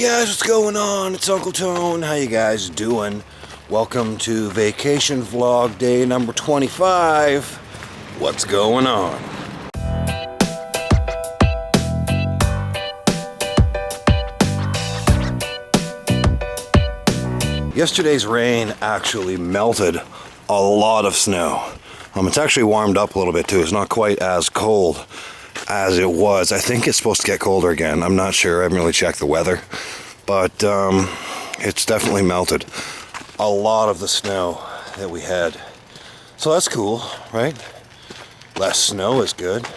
guys, what's going on? It's Uncle Tone. How you guys doing? Welcome to vacation vlog day number 25. What's going on? Yesterday's rain actually melted a lot of snow. It's actually warmed up a little bit too. It's not quite as cold as it was. I think it's supposed to get colder again. I'm not sure. I haven't really checked the weather. But it's definitely melted a lot of the snow that we had. So that's cool, right? Less snow is good.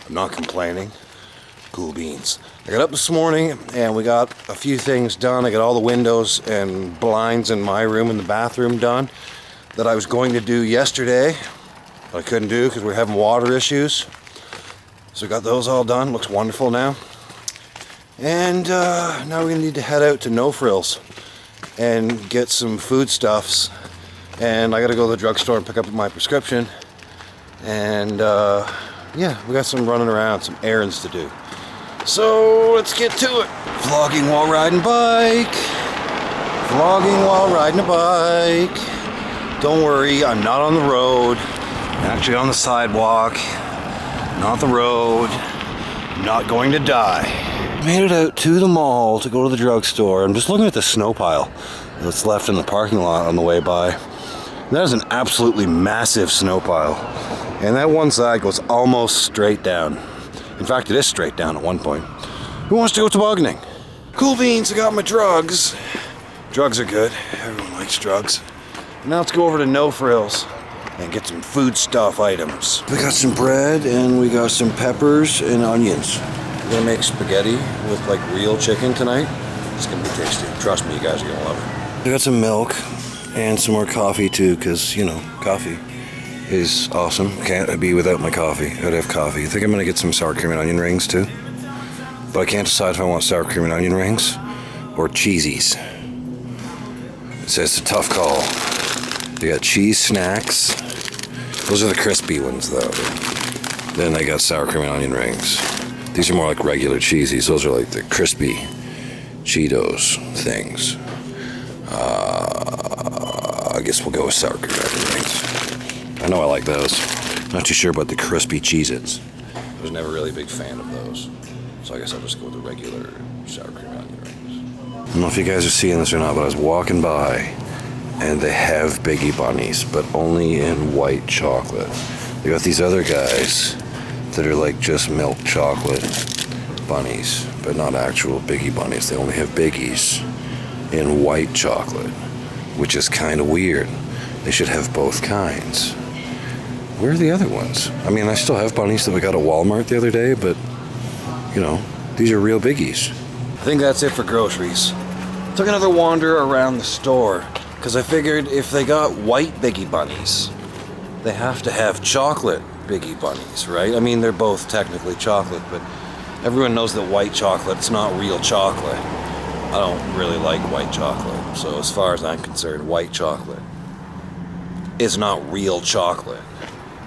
I'm not complaining. Cool beans. I got up this morning and we got a few things done. I got all the windows and blinds in my room and the bathroom done that I was going to do yesterday, but I couldn't do because we're having water issues. So we got those all done. Looks wonderful now. And now we're gonna need to head out to No Frills and get some foodstuffs. And I gotta go to the drugstore and pick up my prescription. And yeah, we got some running around, some errands to do. So let's get to it. Vlogging while riding bike. Vlogging while riding a bike. Don't worry, I'm not on the road. I'm actually on the sidewalk. Not the road. Not going to die. Made it out to the mall to go to the drugstore. I'm just looking at the snow pile that's left in the parking lot on the way by. That is an absolutely massive snow pile. And that one side goes almost straight down. In fact, it is straight down at one point. Who wants to go tobogganing? Cool beans, I got my drugs. Drugs are good. Everyone likes drugs. Now let's go over to No Frills and get some food stuff items. We got some bread and we got some peppers and onions. We're gonna make spaghetti with like real chicken tonight. It's gonna be tasty. Trust me, you guys are gonna love it. I got some milk and some more coffee too, because you know, coffee is awesome. Can't be without my coffee. I gotta have coffee. I think I'm gonna get some sour cream and onion rings too. But I can't decide if I want sour cream and onion rings or cheesies. It says it's a tough call. They got cheese snacks. Those are the crispy ones though. Then they got sour cream and onion rings. These are more like regular cheesies. Those are like the crispy Cheetos things. I guess we'll go with sour cream and onion rings. I know I like those. Not too sure about the crispy Cheez-Its. I was never really a big fan of those. So I guess I'll just go with the regular sour cream and onion rings. I don't know if you guys are seeing this or not, but I was walking by and they have Biggie bunnies, but only in white chocolate. They got these other guys that are like just milk chocolate bunnies, but not actual Biggie bunnies. They only have Biggies in white chocolate, which is kind of weird. They should have both kinds. Where are the other ones? I mean, I still have bunnies that we got at Walmart the other day, but you know, these are real Biggies. I think that's it for groceries. Took another wander around the store because I figured if they got white Biggie bunnies, they have to have chocolate Biggie bunnies, right? I mean, they're both technically chocolate, but everyone knows that white chocolate's not real chocolate. I don't really like white chocolate, so as far as I'm concerned, white chocolate is not real chocolate.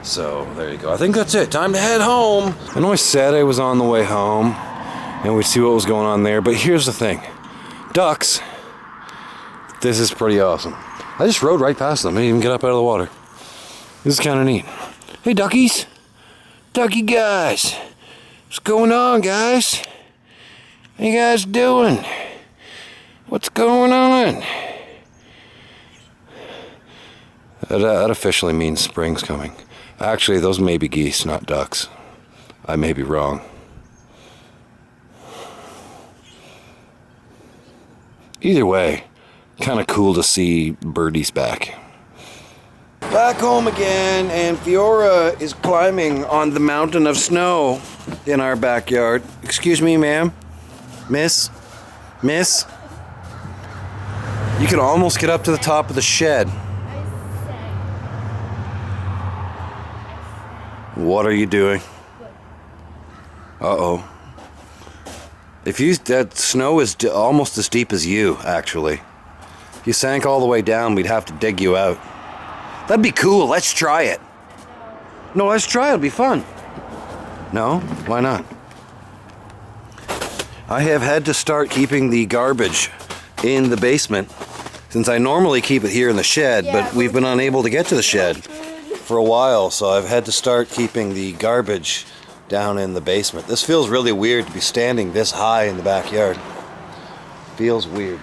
So there you go. I think that's it. Time to head home. I know I said I was on the way home and we'd see what was going on there, but here's the thing. Ducks. This is pretty awesome. I just rode right past them. I didn't even get up out of the water. This is kind of neat. Hey, duckies. Ducky guys. What's going on, guys? How you guys doing? What's going on? That officially means spring's coming. Actually, those may be geese, not ducks. I may be wrong. Either way, kind of cool to see birdies back. Back home again, and Fiora is climbing on the mountain of snow in our backyard. Excuse me, ma'am. Miss? Miss? You can almost get up to the top of the shed. What are you doing? Uh-oh. That snow is almost as deep as you, actually. If you sank all the way down, we'd have to dig you out. That'd be cool. Let's try it. No, let's try it. It'll be fun. No? Why not? I have had to start keeping the garbage in the basement since I normally keep it here in the shed, but we've been unable to get to the shed for a while, so I've had to start keeping the garbage down in the basement. This feels really weird to be standing this high in the backyard. Feels weird.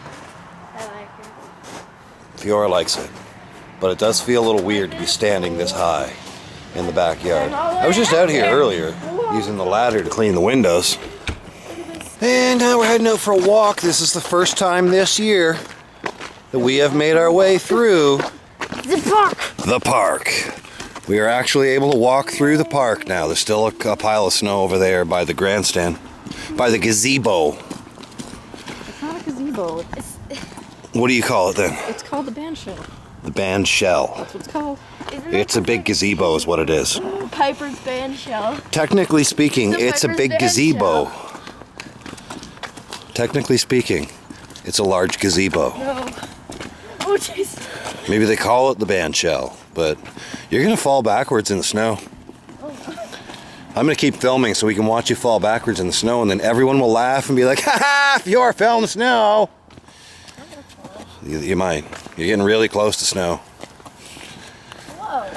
I like it. Fiora likes it, but it does feel a little weird to be standing this high in the backyard. I was just out here earlier using the ladder to clean the windows. And now we're heading out for a walk. This is the first time this year that we have made our way through The park. the park. We are actually able to walk through the park now. There's still a pile of snow over there by the grandstand, by the gazebo. It's not a gazebo. What do you call it then? It's called the band shell. The band shell. That's what it's called. It's a big gazebo is what it is. Piper's band shell. Technically speaking, The it's a Piper's big band gazebo. shell. Technically speaking, it's a large gazebo. No. Oh, jeez. Maybe they call it the band shell, but you're gonna fall backwards in the snow. I'm gonna keep filming so we can watch you fall backwards in the snow, and then everyone will laugh and be like, "Ha ha! Fiora fell in the snow." You might. You're getting really close to snow. Whoa.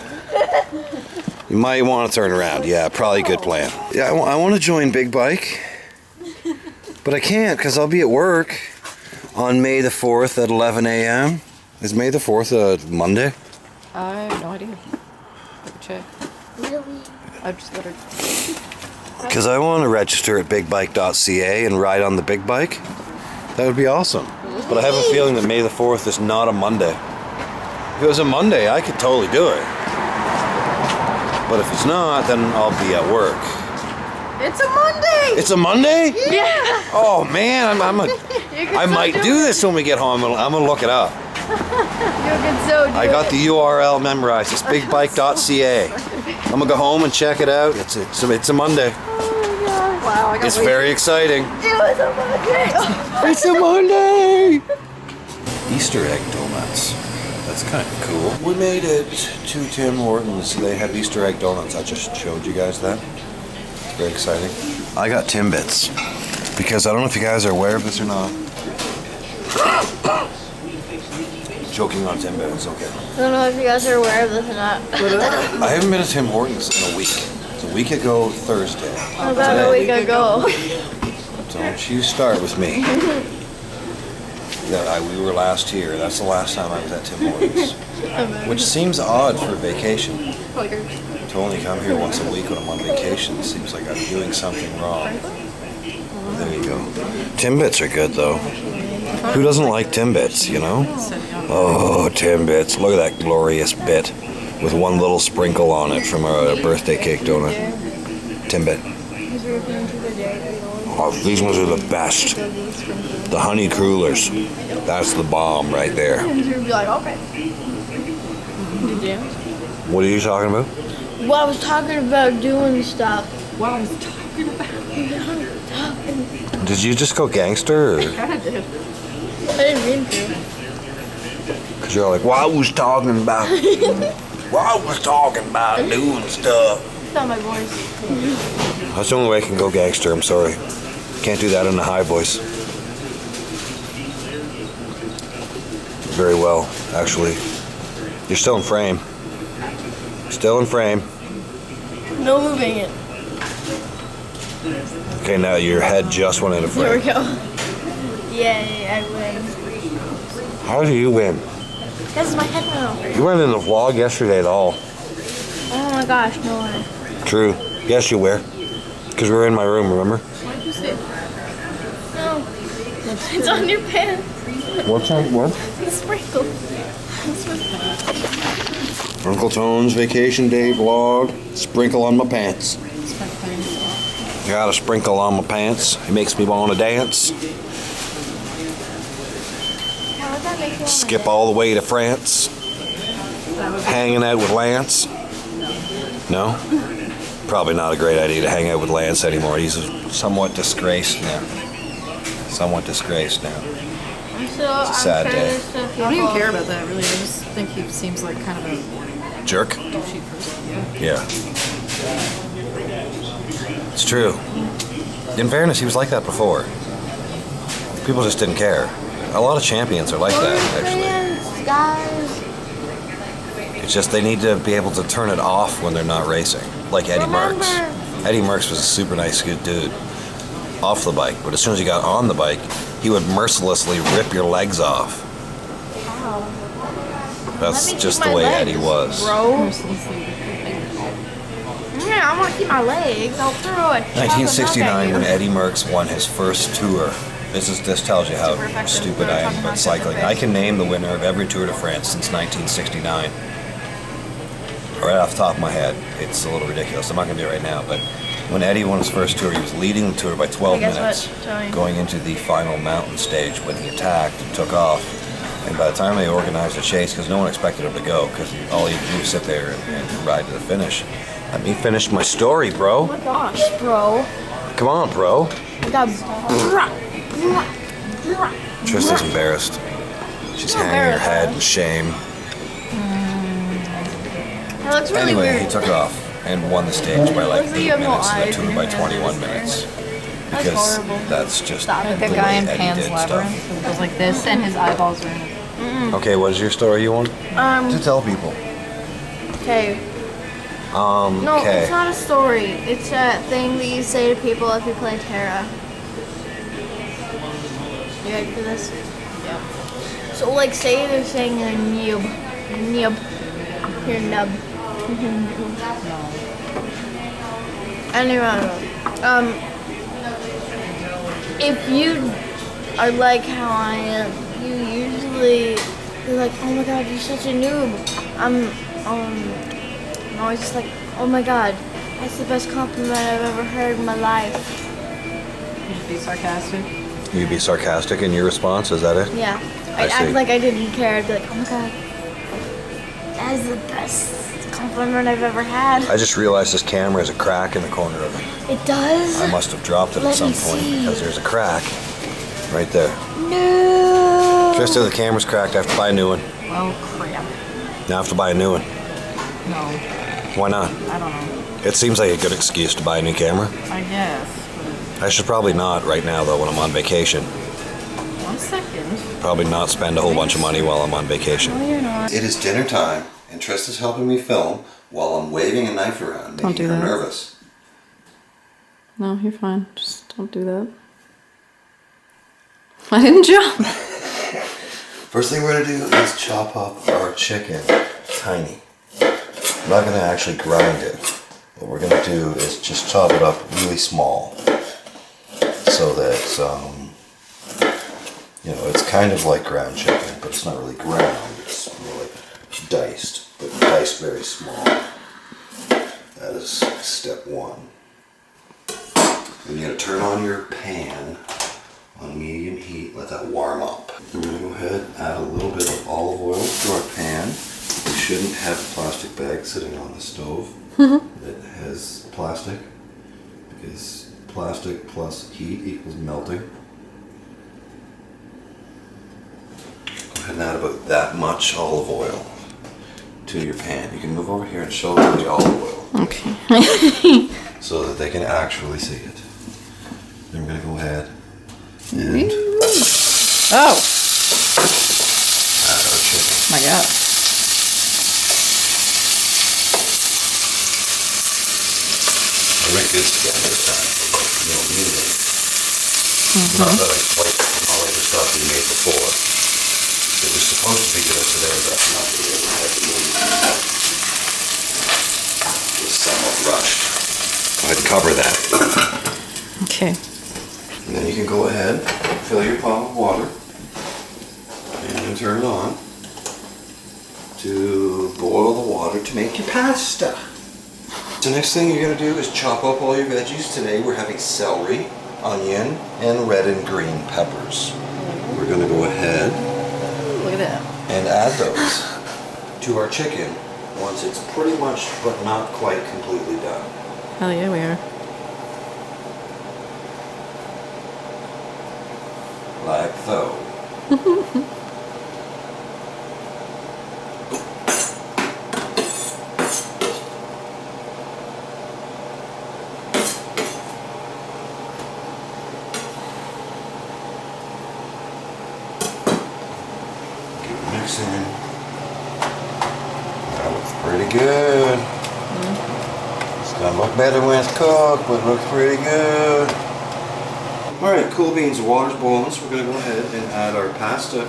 You might want to turn around. Yeah, probably a good plan. Yeah, I want to join Big Bike, but I can't because I'll be at work on May the 4th at 11 a.m. Is May the 4th a Monday? I have no idea. Let me check. Really? I just let her. Because I want to register at bigbike.ca and ride on the big bike. That would be awesome. But I have a feeling that May the 4th is not a Monday. If it was a Monday, I could totally do it. But if it's not, then I'll be at work. It's a Monday! It's a Monday? Yeah! Oh man, I might do this when we get home. I'm gonna look it up. I got the URL memorized. It's bigbike.ca. I'm gonna go home and check it out. It's a Monday. Wow, I got It's very exciting. It was a Monday. It's a Monday! Easter egg donuts. That's kind of cool. We made it to Tim Hortons. They have Easter egg donuts. I just showed you guys that. It's very exciting. I got Timbits because I don't know if you guys are aware of this or not. Choking on Timbits, okay. I don't know if you guys are aware of this or not. I haven't been to Tim Hortons in a week. It's a week ago Thursday. About a week ago. Don't you start with me. We were last here. That's the last time I was at Tim Hortons. Which seems odd for vacation. To only come here once a week when I'm on vacation seems like I'm doing something wrong. There you go. Timbits are good though. Who doesn't like Timbits, you know? Oh, Timbits. Look at that glorious bit with one little sprinkle on it from a birthday cake donut. Timbit. Oh, these ones are the best. The honey crullers. That's the bomb right there. You'd be like, okay. What are you talking about? Well, I was talking about doing stuff. What I was talking about. Did you just go gangster? I kinda did. I didn't mean to. Because you're like, well, I was talking about doing stuff. It's not my voice. That's the only way I can go gangster, I'm sorry. Can't do that in a high voice. Very well, actually. You're still in frame. Still in frame. No moving it. Okay, now your head just went into There we frame. go. Yay, I win. How do you win? That's my head now. You weren't in the vlog yesterday at all. Oh my gosh, no way. True. Yes, you were. Because we were in my room, remember? What did you say? No. It's on your pants. What's on what? It's sprinkled. Uncle Tone's vacation day vlog. Sprinkle on my pants. Got a sprinkle on my pants. It makes me want to dance. How does that make you Skip all the way to France. Hanging out with Lance. No? Probably not a great idea to hang out with Lance anymore. He's somewhat disgraced now. Somewhat disgraced now. I'm sad day. I don't even care about that, really. I just think he seems like kind of a Jerk? douchey person. Yeah. It's true. In fairness, he was like that before. People just didn't care. A lot of champions are like that, actually. Guys. It's just they need to be able to turn it off when they're not racing. Like Eddie Merckx. Eddie Merckx was a super nice dude off the bike, but as soon as he got on the bike, he would mercilessly rip your legs off. Wow. That's just the way Eddie was. Bro. Yeah, I want to keep my legs. I'll throw it. 1969, when Eddie Merckx won his first tour. This tells you how stupid I am about cycling. I can name the winner of every Tour de France since 1969. Right off the top of my head. It's a little ridiculous. I'm not going to do it right now, but when Eddie won his first tour, he was leading the tour by 12 minutes, going into the final mountain stage when he attacked and took off. And by the time they organized the chase, because no one expected him to go, because all he could do was sit there and ride to the finish. Let me finish my story, bro. Oh my gosh, bro. Come on, bro. I got Trista's embarrassed. She's hanging her head in shame. That looks really Anyway, weird. he took off and won the stage by like 8 Looks like you have no minutes and the eyes tour in by your head. 21 minutes. That's Because horrible. that's just Stop the it. Like the way guy in Eddie Pan's did Labyrinth stuff. who goes like this and his eyeballs are in it. Okay, what is your story you want to tell people? Okay. No, Okay. it's not a story. It's a thing that you say to people if you play Terra. You ready for this? Yeah. So, like, say they're saying a nub. Nub. Your nub. Anyway, if you are like how I am, you usually, you're like, oh my god, you're such a noob. I'm always just like, oh my god, that's the best compliment I've ever heard in my life. You should be sarcastic. You'd be sarcastic in your response, is that it? Yeah. I I'd see. act like I didn't care. I'd be like, oh my god, that is the best compliment I've ever had. I just realized this camera has a crack in the corner of it. It does? I must have dropped it at Let some me point see. because there's a crack right there. No. Trista, the camera's cracked. I have to buy a new one. Oh crap. Now I have to buy a new one. No, Why not? I don't know. It seems like a good excuse to buy a new camera. I guess. I should probably not right now, though, when I'm on vacation. But 1 second. Probably not spend a whole bunch of money while I'm on vacation. No, you're not. It is dinner time, and Trista's helping me film while I'm waving a knife around, Don't making do her that. nervous. No, you're fine. Just don't do that. I didn't jump. First thing we're gonna do is chop up our chicken tiny. I'm not gonna actually grind it. What we're gonna do is just chop it up really small, so that you know, it's kind of like ground chicken, but it's not really ground. It's more like diced, but diced very small. That is step one. Then you're gonna turn on your pan on medium heat, let that warm up. We're gonna go ahead and add a little bit of olive oil to our pan. We shouldn't have a plastic bag sitting on the stove that has plastic, because plastic plus heat equals melting. Go ahead and add about that much olive oil to your pan. You can move over here and show them the olive oil Okay. so that they can actually see it. Then we're gonna go ahead and Oh add our chicken. my god. I make this together this time. You don't need it. Not that I like all of the stuff we made before. It was supposed to be good today, but I'm not really able to have it moved. It was somewhat rushed. Go ahead and cover that. Okay. And then you can go ahead, fill your pot with water, and then turn it on to boil the water to make your pasta. The next thing you're going to do is chop up all your veggies. Today we're having celery, onion, and red and green peppers. We're going to go ahead Look at that. and add those to our chicken once it's pretty much but not quite completely done. Hell yeah, we are. Like so. mix in. That looks pretty good. It's gonna look better when it's cooked, but it looks pretty good. Alright, cool beans, the water's boiling, so we're gonna go ahead and add our pasta.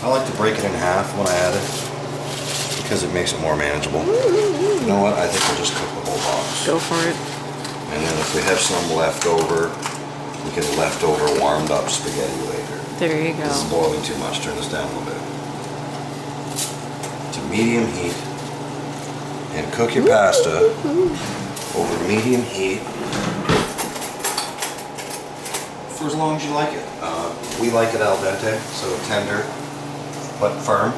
I like to break it in half when I add it, because it makes it more manageable. You know what, I think we'll just cook the whole box. Go for it. And then if we have some left over, we can leftover warmed up spaghetti later. There you go. This is boiling too much, turn this down a little bit. To medium heat. And cook your pasta over medium heat for as long as you like it. We like it al dente, so tender but firm,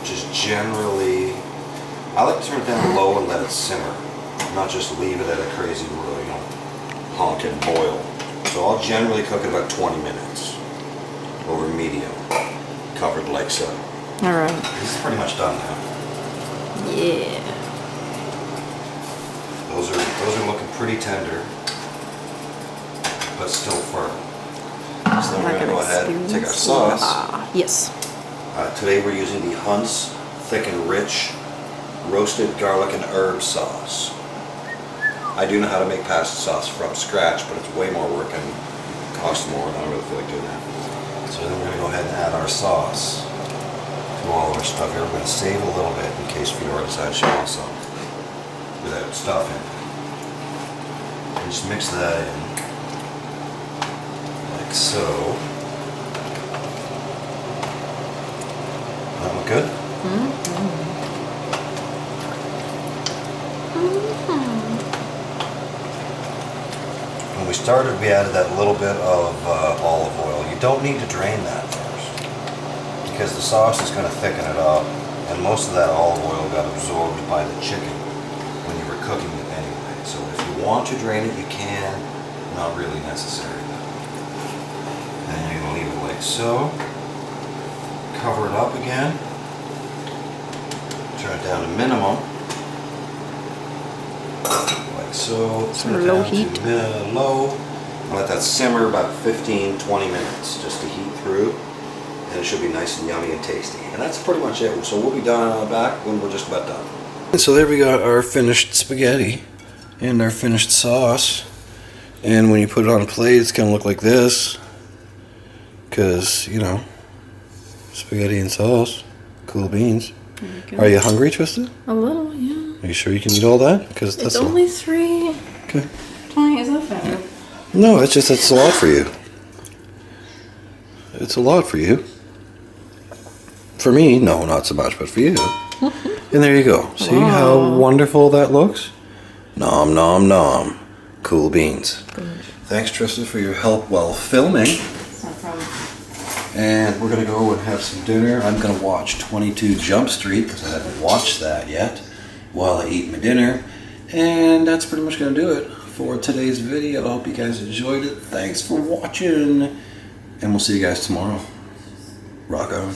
which is generally, I like to turn it down low and let it simmer, not just leave it at a crazy, honking boil. So I'll generally cook it about 20 minutes over medium, covered like so. All right. This is pretty much done now. Yeah. Those are looking pretty tender, but still firm. So then we're going to go ahead and take our sauce. Yes. Today we're using the Hunt's Thick and Rich Roasted Garlic and Herb Sauce. I do know how to make pasta sauce from scratch, but it's way more work and costs more, and I don't really feel like doing that. So then we're going to go ahead and add our sauce to all of our stuff here. We're going to save a little bit in case Fedora decides she wants some without stuff in it. And just mix that in like so. That look good? When we started, we added that little bit of olive oil. You don't need to drain that first, because the sauce is going to thicken it up, and most of that olive oil got absorbed by the chicken when you were cooking it anyway. So if you want to drain it, you can. Not really necessary. And you're going to leave it like so. Cover it up again. Turn it down to minimum. Like so. Turn it Low down heat. to low. Let that simmer about 15-20 minutes just to heat through. And it should be nice and yummy and tasty. And that's pretty much it. So we'll be done back when we're just about done. And so there we got our finished spaghetti and our finished sauce. And when you put it on a plate, it's going to look like this. Because, you know, spaghetti and sauce. Cool beans. Are you hungry, Tristan? A little, yeah. Are you sure you can eat all that? Because It's only 3. Okay. 20 is that bad? No, it's just it's a lot for you. It's a lot for you. For me, no, not so much, but for you. And there you go. See how wonderful that looks? Nom, nom, nom. Cool beans. Thanks, Tristan, for your help while filming. No problem. And we're going to go and have some dinner. I'm going to watch 22 Jump Street because I haven't watched that yet while I eat my dinner. And that's pretty much going to do it for today's video. I hope you guys enjoyed it. Thanks for watching. And we'll see you guys tomorrow. Rock on.